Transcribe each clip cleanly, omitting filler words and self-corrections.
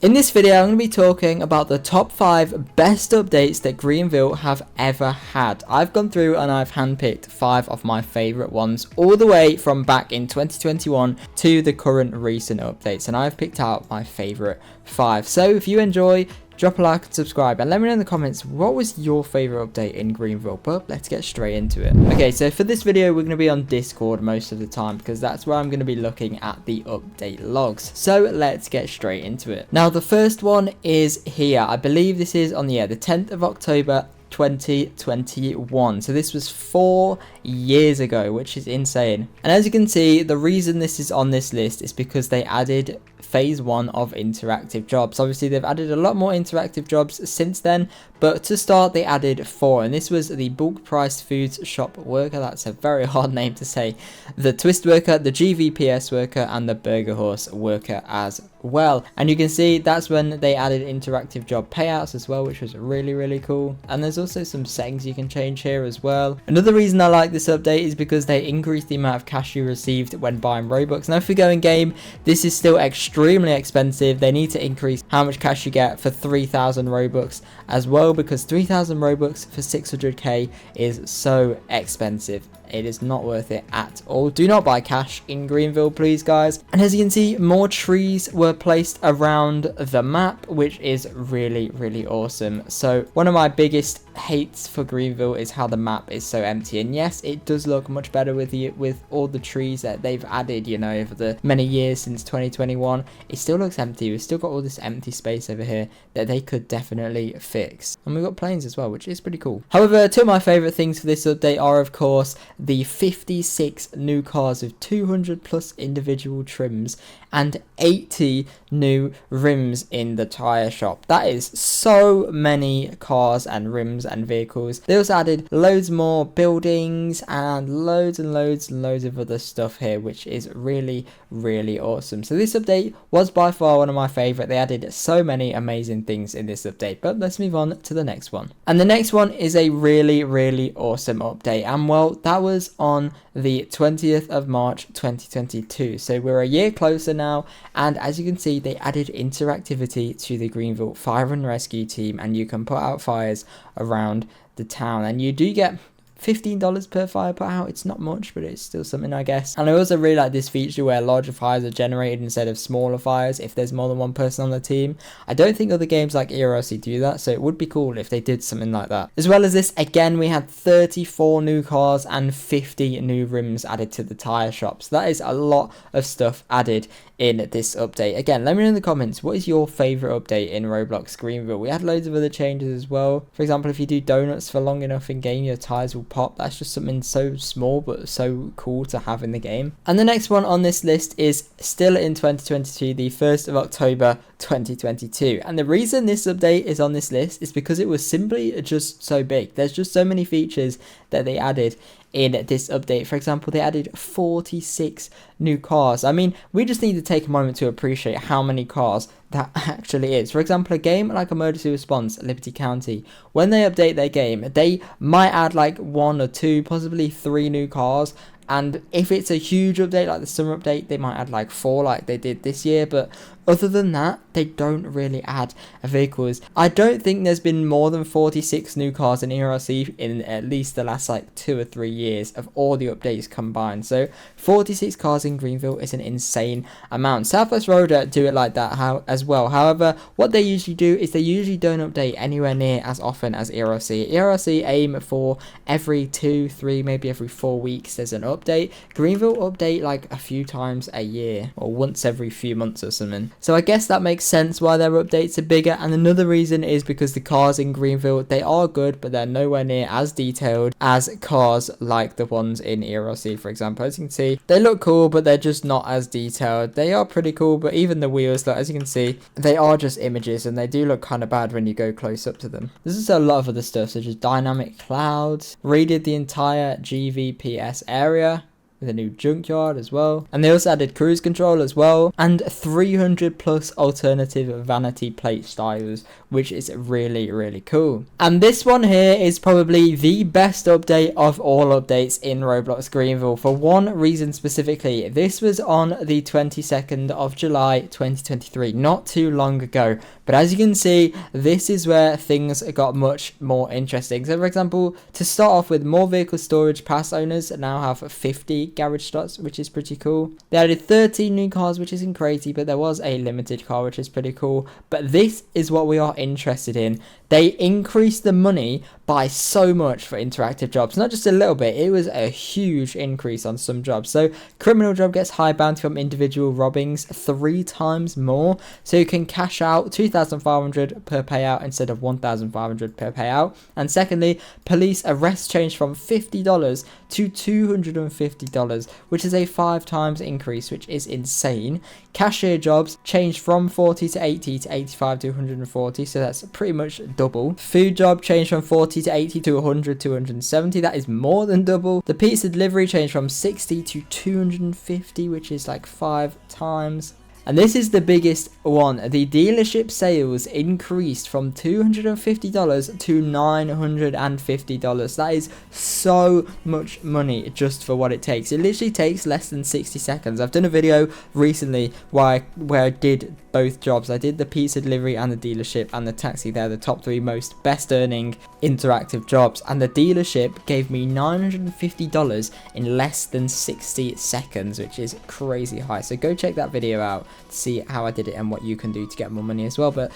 In this video, I'm going to be talking about the top 5 best updates that Greenville have ever had. I've gone through and I've handpicked 5 of my favourite ones, all the way from back in 2021 to the current recent updates, and I've picked out my favourite 5. So if you enjoy, drop a like and subscribe, and let me know in the comments what was your favourite update in Greenville. But let's get straight into it. Okay, so for this video we're going to be on Discord most of the time because that's where I'm going to be looking at the update logs. So let's get straight into it. Now the first one is here. I believe this is on the 10th of October 2021. So this was 4 years ago, which is insane. And as you can see, the reason this is on this list is because they added phase 1 of interactive jobs. Obviously they've added a lot more interactive jobs since then, but to start they added 4, and this was the bulk price foods shop worker. That's a very hard name to say. The twist worker, the GVPS worker, and the burger horse worker as well. And you can see that's when they added interactive job payouts as well, which was really cool. And there's also some settings you can change here as well. Another reason I like this update is because they increased the amount of cash you received when buying Robux. Now if you go in game, this is still extremely expensive. They need to increase how much cash you get for 3,000 Robux as well, because 3,000 Robux for 600k is so expensive. It is not worth it at all. Do not buy cash in Greenville, please, guys. And as you can see, more trees were placed around the map, which is really awesome. So one of my biggest hates for Greenville is how the map is so empty. And yes, it does look much better with all the trees that they've added, you know, over the many years since 2021. It still looks empty. We've still got all this empty space over here that they could definitely fix. And we've got planes as well, which is pretty cool. However, two of my favorite things for this update are, of course, the 56 new cars with 200 plus individual trims and 80 new rims in the tire shop. That is so many cars and rims and vehicles. They also added loads more buildings and loads of other stuff here, which is really awesome. So this update was by far one of my favorite. They added so many amazing things in this update. But let's move on to the next one. And the next one is a really awesome update, and well, that was on the 20th of March 2022. So we're a year closer now, and as you can see, they added interactivity to the Greenville fire and rescue team, and you can put out fires around the town, and you do get $15 per fire put out. It's not much, but it's still something, I guess. And I also really like this feature where larger fires are generated instead of smaller fires if there's more than one person on the team. I don't think other games like ERC do that, so it would be cool if they did something like that. As well as this, again, we had 34 new cars and 50 new rims added to the tire shop. So that is a lot of stuff added in this update. Again, let me know in the comments, what is your favorite update in Roblox Greenville? We had loads of other changes as well. For example, if you do donuts for long enough in game, your tires will pop. That's just something so small but so cool to have in the game. And the next one on this list is still in 2022, the 1st of October 2022. And the reason this update is on this list is because it was simply just so big. There's just so many features that they added in this update. For example, they added 46 new cars. I mean, we just need to take a moment to appreciate how many cars that actually is. For example, a game like Emergency Response Liberty County, when they update their game, they might add like 1 or 2, possibly 3 new cars. And if it's a huge update like the summer update, they might add like 4 like they did this year. But other than that, they don't really add vehicles. I don't think there's been more than 46 new cars in ERC in at least the last like 2 or 3 years of all the updates combined. So 46 cars in Greenville is an insane amount. Southwest Road do it like that as well. However, what they usually do is they usually don't update anywhere near as often as ERC. ERC aim for every 2, 3, maybe every 4 weeks there's an update. Greenville update like a few times a year or once every few months or something. So I guess that makes sense why their updates are bigger. And another reason is because the cars in Greenville, they are good, but they're nowhere near as detailed as cars like the ones in ERC, for example. As you can see, they look cool, but they're just not as detailed. They are pretty cool, but even the wheels, look, as you can see, they are just images, and they do look kind of bad when you go close up to them. There's also a lot of other stuff, such as dynamic clouds, redid the entire GVPS area, with a new junkyard as well. And they also added cruise control as well, and 300 plus alternative vanity plate styles, which is really, really cool. And this one here is probably the best update of all updates in Roblox Greenville for one reason specifically. This was on the 22nd of July 2023, not too long ago. But as you can see, this is where things got much more interesting. So for example, to start off with, more vehicle storage pass owners now have 50 garage slots, which is pretty cool. They added 13 new cars, which isn't crazy, but there was a limited car, which is pretty cool. But this is what we are interested in. They increased the money by so much for interactive jobs, not just a little bit, it was a huge increase on some jobs. So criminal job gets high bounty from individual robbings 3 times more, so you can cash out 2,500 per payout instead of 1,500 per payout. And secondly, police arrest changed from $50 to $250, which is a 5 times increase, which is insane. Cashier jobs changed from 40 to 80 to 85 to 140, so that's pretty much double. Food job changed from 40 to 80 to 100 to 170, that is more than double. The pizza delivery changed from 60 to 250, which is like 5 times. And this is the biggest one. The dealership sales increased from $250 to $950. That is so much money just for what it takes. It literally takes less than 60 seconds. I've done a video recently where I did both jobs. I did the pizza delivery and the dealership and the taxi. They're the top 3 most best earning interactive jobs. And the dealership gave me $950 in less than 60 seconds, which is crazy high. So go check that video out to see how I did it and what you can do to get more money as well. But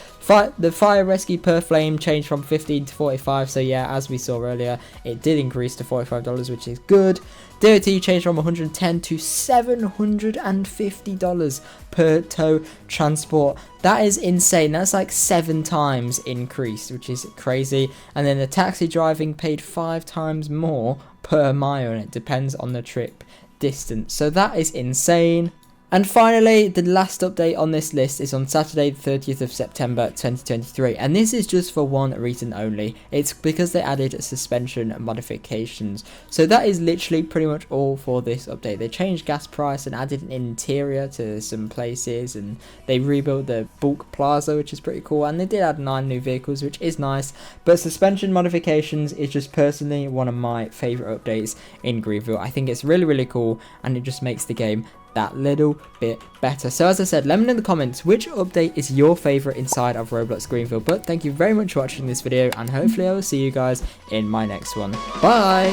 the fire rescue per flame changed from 15 to 45, so yeah, as we saw earlier, it did increase to $45, which is good. DOT changed from $110 to $750 per tow transport. That is insane. That's like 7 times increased, which is crazy. And then the taxi driving paid 5 times more per mile, and it depends on the trip distance. So that is insane. And finally, the last update on this list is on Saturday the 30th of September 2023, and this is just for one reason only. It's because they added suspension modifications. So that is literally pretty much all for this update. They changed gas price and added an interior to some places, and they rebuilt the bulk plaza, which is pretty cool, and they did add 9 new vehicles, which is nice. But suspension modifications is just personally one of my favorite updates in Greenville. I think it's really, really cool, and it just makes the game that little bit better. So as I said, let me know in the comments which update is your favorite inside of Roblox Greenville. But thank you very much for watching this video, and hopefully I will see you guys in my next one. Bye.